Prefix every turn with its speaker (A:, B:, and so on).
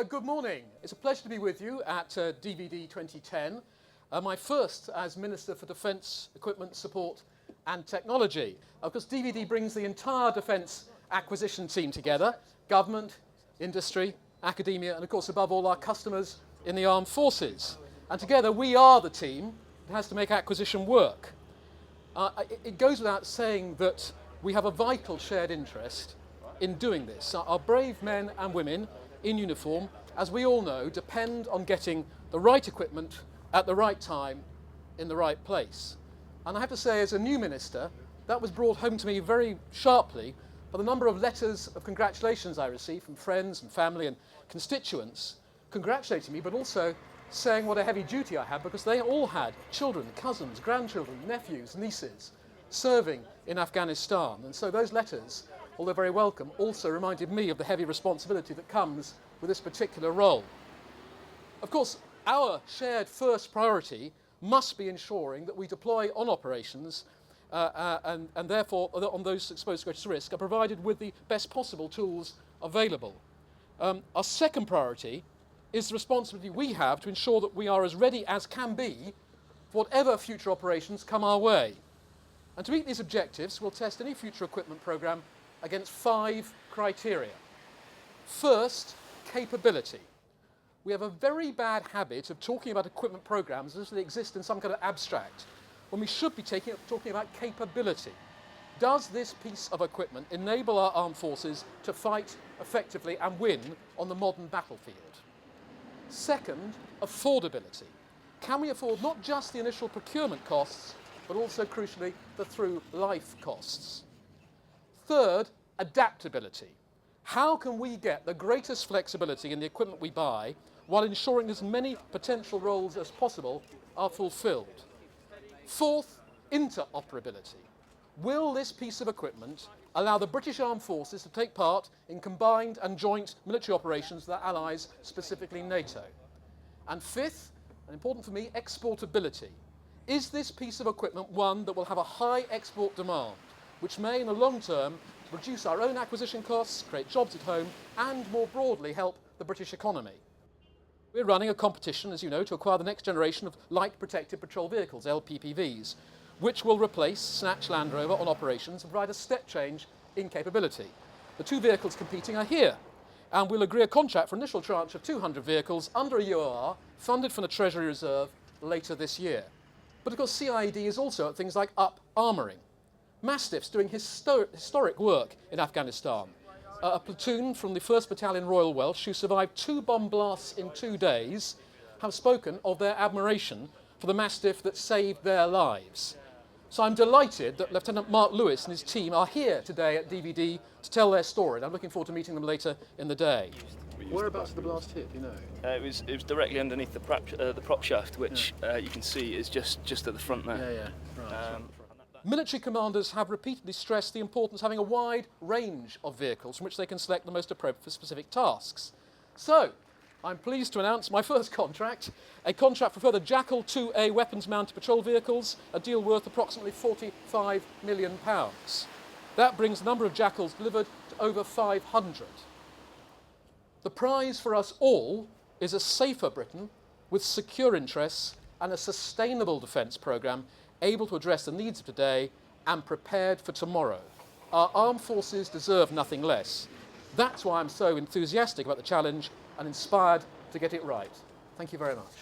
A: Good morning. It's a pleasure to be with you at DVD 2010, my first as Minister for Defence, Equipment, Support and Technology. Of course, DVD brings the entire defence acquisition team together, government, industry, academia, and of course, above all, our customers in the armed forces. And together, we are the team that has to make acquisition work. It goes without saying that we have a vital shared interest in doing this. Our brave men and women in uniform, as we all know, depend on getting the right equipment at the right time in the right place. And I have to say, as a new minister, that was brought home to me very sharply by the number of letters of congratulations I received from friends and family and constituents congratulating me, but also saying what a heavy duty I had, because they all had children, cousins, grandchildren, nephews, nieces serving in Afghanistan. And so those letters, although very welcome, also reminded me of the heavy responsibility that comes with this particular role. Of course, our shared first priority must be ensuring that we deploy on operations and therefore on those exposed to greatest risk are provided with the best possible tools available. Our second priority is the responsibility we have to ensure that we are as ready as can be for whatever future operations come our way. And to meet these objectives, we'll test any future equipment programme against 5 criteria. First, capability. We have a very bad habit of talking about equipment programs as if they exist in some kind of abstract, when we should be talking about capability. Does this piece of equipment enable our armed forces to fight effectively and win on the modern battlefield? Second, affordability. Can we afford not just the initial procurement costs, but also, crucially, the through-life costs? Third, adaptability. How can we get the greatest flexibility in the equipment we buy while ensuring as many potential roles as possible are fulfilled? Fourth, interoperability. Will this piece of equipment allow the British Armed Forces to take part in combined and joint military operations with our allies, specifically NATO? And fifth, and important for me, exportability. Is this piece of equipment one that will have a high export demand, which may, in the long term, reduce our own acquisition costs, create jobs at home, and more broadly help the British economy? We're running a competition, as you know, to acquire the next generation of light protected patrol vehicles, LPPVs, which will replace Snatch Land Rover on operations and provide a step change in capability. The 2 vehicles competing are here, and we'll agree a contract for an initial tranche of 200 vehicles under a UOR funded from the Treasury Reserve later this year. But of course, CID is also at things like up-armouring. Mastiffs doing historic work in Afghanistan. A platoon from the 1st Battalion Royal Welsh, who survived 2 bomb blasts in 2 days, have spoken of their admiration for the Mastiff that saved their lives. So I'm delighted that Lieutenant Mark Lewis and his team are here today at DVD to tell their story, and I'm looking forward to meeting them later in the day. Whereabouts did the blast hit, do you know?
B: It was directly underneath the prop shaft, which you can see is just at the front there.
A: Right. Military commanders have repeatedly stressed the importance of having a wide range of vehicles from which they can select the most appropriate for specific tasks. So, I'm pleased to announce my first contract, a contract for further Jackal 2A weapons-mounted patrol vehicles, a deal worth approximately £45 million. That brings the number of Jackals delivered to over 500. The prize for us all is a safer Britain with secure interests and a sustainable defence programme able to address the needs of today and prepared for tomorrow. Our armed forces deserve nothing less. That's why I'm so enthusiastic about the challenge and inspired to get it right. Thank you very much.